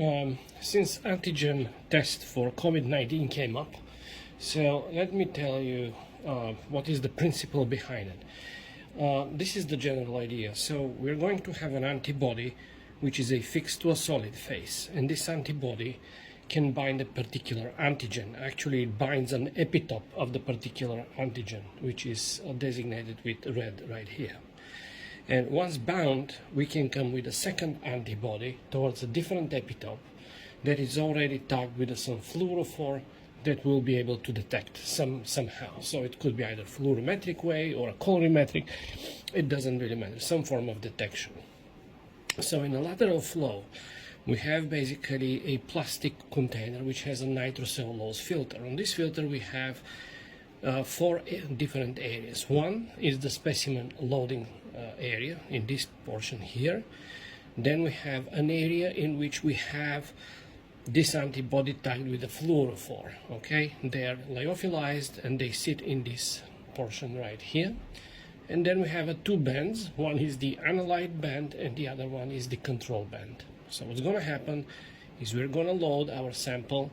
Since antigen test for COVID-19 came up, so let me tell you what is the principle behind it. This is the general idea. So we're going to have an antibody which is affixed to a solid phase, and this antibody can bind a particular antigen. Actually, it binds an epitope of the particular antigen, which is designated with red right here. And once bound, we can come with a second antibody towards a different epitope that is already tagged with some fluorophore that will be able to detect somehow. So it could be either fluorometric way or a colorimetric. It doesn't really matter, some form of detection. So in a lateral flow, we have basically a plastic container which has a nitrocellulose filter. On this filter we have four different areas. One is the specimen loading area in this portion here. Then we have an area in which we have this antibody tagged with a fluorophore. Okay, they are lyophilized and they sit in this portion right here. And then we have two bands. One is the analyte band and the other one is the control band. So what's going to happen is we're going to load our sample,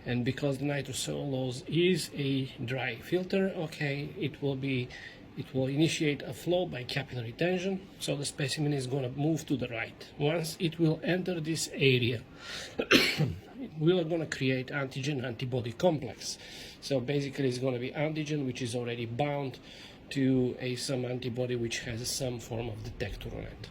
and because the nitrocellulose is a dry filter, okay, it will initiate a flow by capillary tension, so the specimen is going to move to the right. Once it will enter this area, we are going to create antigen-antibody complex. So basically it's going to be antigen which is already bound to some antibody which has some form of detector on it.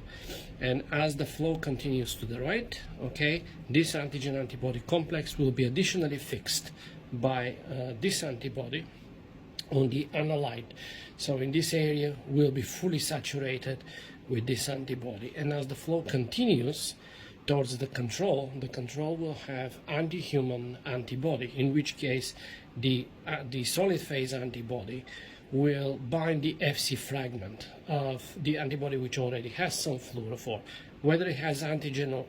And as the flow continues to the right, okay, this antigen-antibody complex will be additionally fixed by this antibody on the analyte. So in this area will be fully saturated with this antibody, and as the flow continues towards the control will have anti-human antibody, in which case the solid phase antibody will bind the Fc fragment of the antibody which already has some fluorophore. Whether it has antigen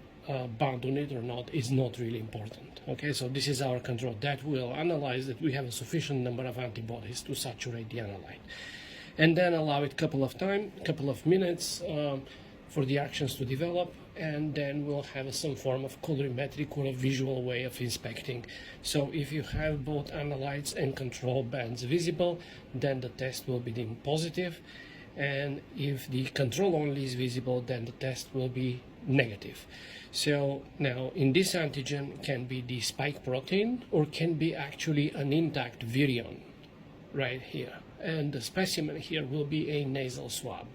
bound on it or not is not really important. Okay, so this is our control that will analyze that we have a sufficient number of antibodies to saturate the analyte, and then allow it couple of minutes for the actions to develop, and then we'll have some form of colorimetric or a visual way of inspecting. So if you have both analytes and control bands visible, then the test will be deemed positive, and if the control only is visible, then the test will be negative. So now in this antigen can be the spike protein or can be actually an intact virion right here, and the specimen here will be a nasal swab.